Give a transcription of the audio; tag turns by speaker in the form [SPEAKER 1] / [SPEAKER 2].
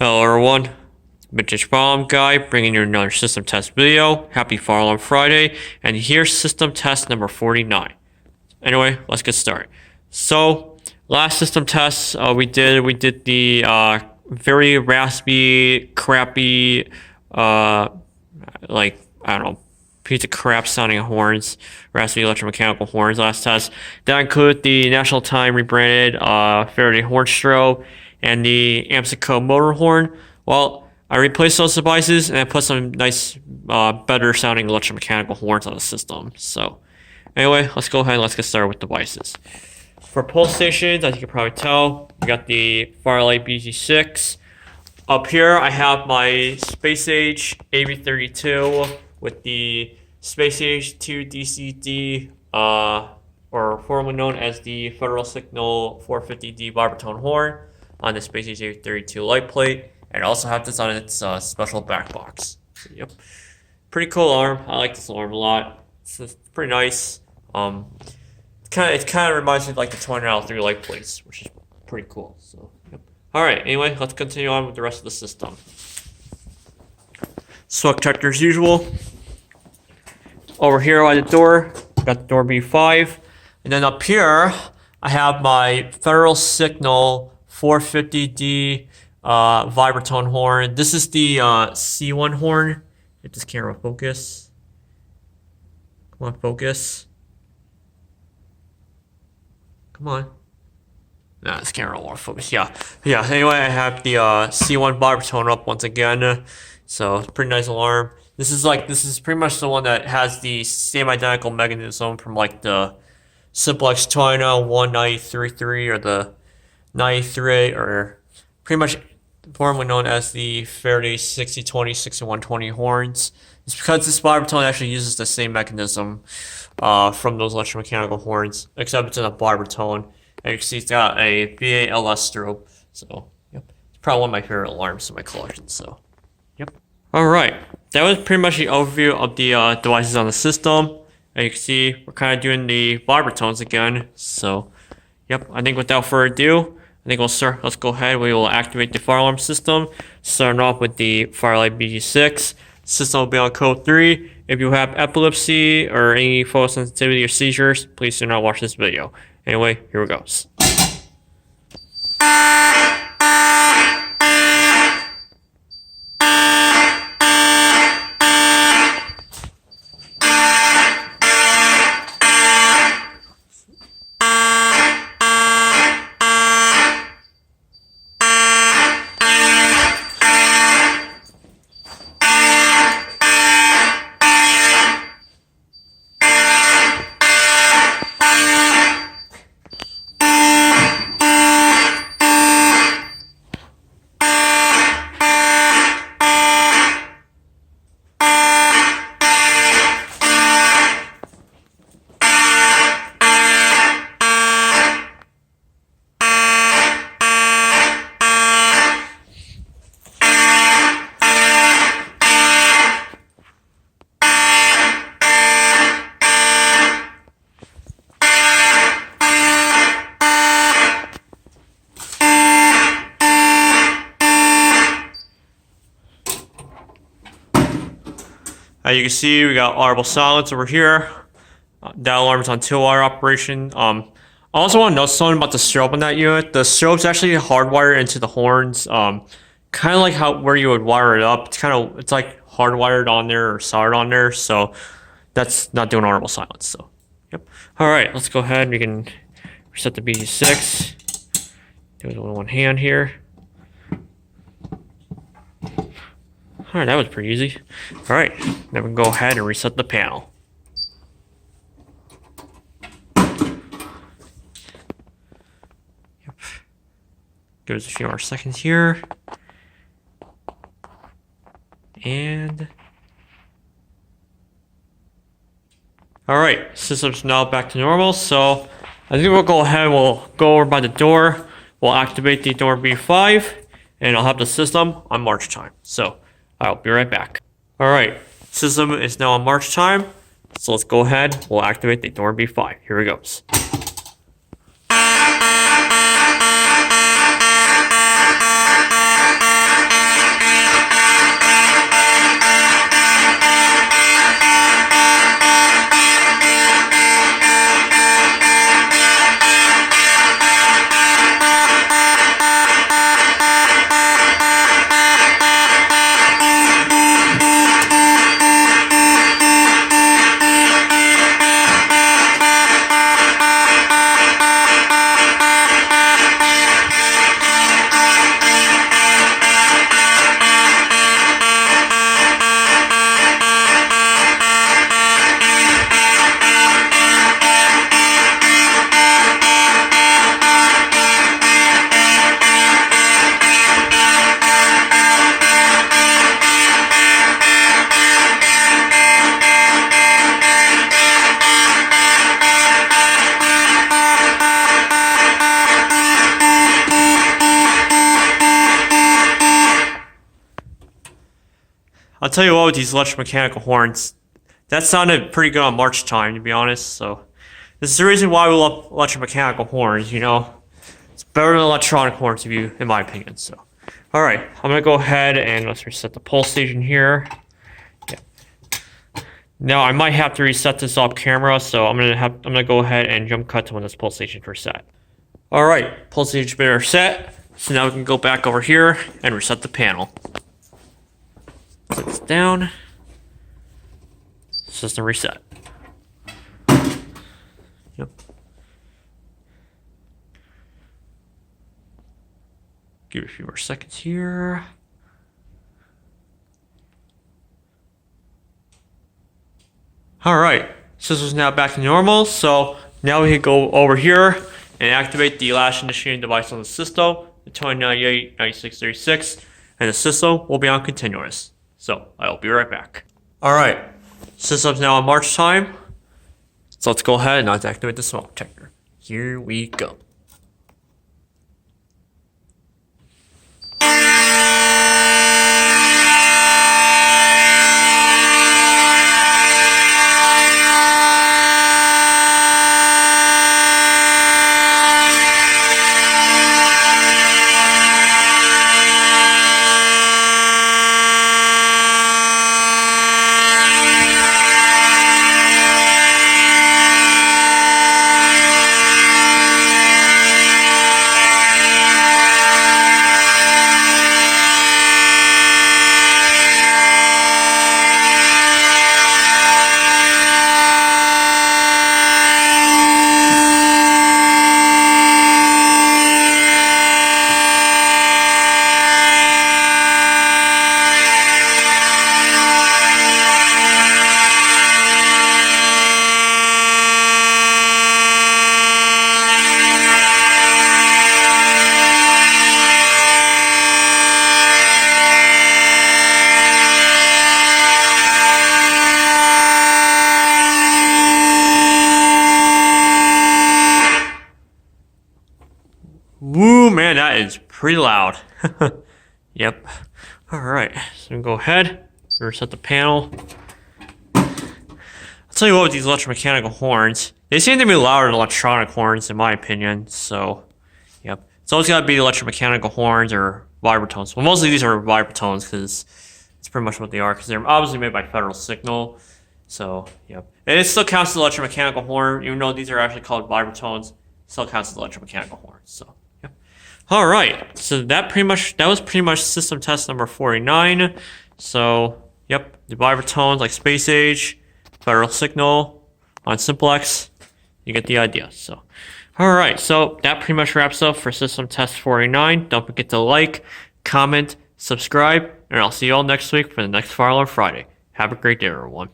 [SPEAKER 1] Hello everyone, Vintage Problem Guy bringing you another system test video. Happy fire alarm Friday, and here's system test number 49. Anyway, let's get started. So, last system test we did the very raspy, crappy, like, I don't know, piece of crap sounding horns, raspy electromechanical horns last test. That included the National Time rebranded Faraday horn strobe and the Amsico motor horn. Well, I replaced those devices and I put some nice, better sounding electromechanical horns on the system. So, anyway, let's go ahead and let's get started with devices. For pull stations, as you can probably tell, we got the Firelight BG6. Up here, I have my Space Age AV32 with the Space Age 2 DCD, or formerly known as the Federal Signal 450D vibratone horn on the Space Age AV32 light plate, and also have this on its special back box. So, yep, pretty cool alarm. I like this alarm a lot. It's pretty nice. It kind of reminds me of like the 20L3 light plates, which is pretty cool. So, yep. All right. Anyway, let's continue on with the rest of the system. Smoke detector as usual. Over here by the door, got the door B5, and then up here I have my Federal Signal 450D vibratone horn. This is the C1 horn. Get this camera focus. Come on, focus. Come on. Nah, this camera won't focus. Yeah. Anyway, I have the C1 vibratone up once again. So it's a pretty nice alarm. This is pretty much the one that has the same identical mechanism from like the simplex China 1933 or the 93, or pretty much formerly known as the Faraday 6020, 6120 horns. It's because this vibratone actually uses the same mechanism from those electromechanical horns, except it's in a vibratone. And you can see it's got a VALS strobe. So, yep. It's probably one of my favorite alarms in my collection. So, yep. Alright. That was pretty much the overview of the devices on the system. And you can see we're kind of doing the vibratones again. So, yep. I think without further ado, let's go ahead. We will activate the fire alarm system. Starting off with the Firelight BG6. System will be on code 3. If you have epilepsy or any photosensitivity or seizures, please do not watch this video. Anyway, here it goes. As you can see, we got audible silence over here. That alarm is on 2-wire operation. I also want to note something about the strobe on that unit. The strobe's actually hardwired into the horns. Kind of like where you would wire it up. It's like hardwired on there or soldered on there. So that's not doing audible silence. So, yep. All right, let's go ahead. We can reset the BG6. Do it with one hand here. Alright, that was pretty easy. Alright, then we can go ahead and reset the panel. Yep. Give us a few more seconds here. And... Alright, system's now back to normal, so I think we'll go ahead and we'll go over by the door. We'll activate the door B5, and I'll have the system on march time. So, I'll be right back. Alright, system is now on march time, so let's go ahead, we'll activate the door B5. Here it goes. I'll tell you what, with these electromechanical horns, that sounded pretty good on march time, to be honest. So this is the reason why we love electromechanical horns. You know, it's better than electronic horns, in my opinion. So, all right, I'm gonna go ahead and let's reset the pulse station here. Yeah. Now I might have to reset this off camera, so I'm gonna go ahead and jump cut to when this pulse station's reset. All right, pulse station's been reset. So now we can go back over here and reset the panel. Set this down. System reset. Yep. Give it a few more seconds here. Alright, system's now back to normal, so now we can go over here and activate the last initiating device on the system, the 2098-9636, and the system will be on continuous. So, I'll be right back. Alright, system's now on march time, so let's go ahead and activate the smoke detector. Here we go. Woo, man, that is pretty loud. Yep. Alright, so we go ahead, reset the panel. I'll tell you what, with these electromechanical horns, they seem to be louder than electronic horns, in my opinion, so, yep. It's always gotta be electromechanical horns or vibratones. Well, mostly these are vibratones, because it's pretty much what they are, because they're obviously made by Federal Signal, so, yep. And it still counts as electromechanical horn, even though these are actually called vibratones, it still counts as electromechanical horns, so. Alright, so that was pretty much system test number 49. So, yep, the vibratones like Space Age, Federal Signal, on simplex, you get the idea. So, alright, so that pretty much wraps up for system test 49. Don't forget to like, comment, subscribe, and I'll see you all next week for the next Fire Alarm Friday. Have a great day, everyone.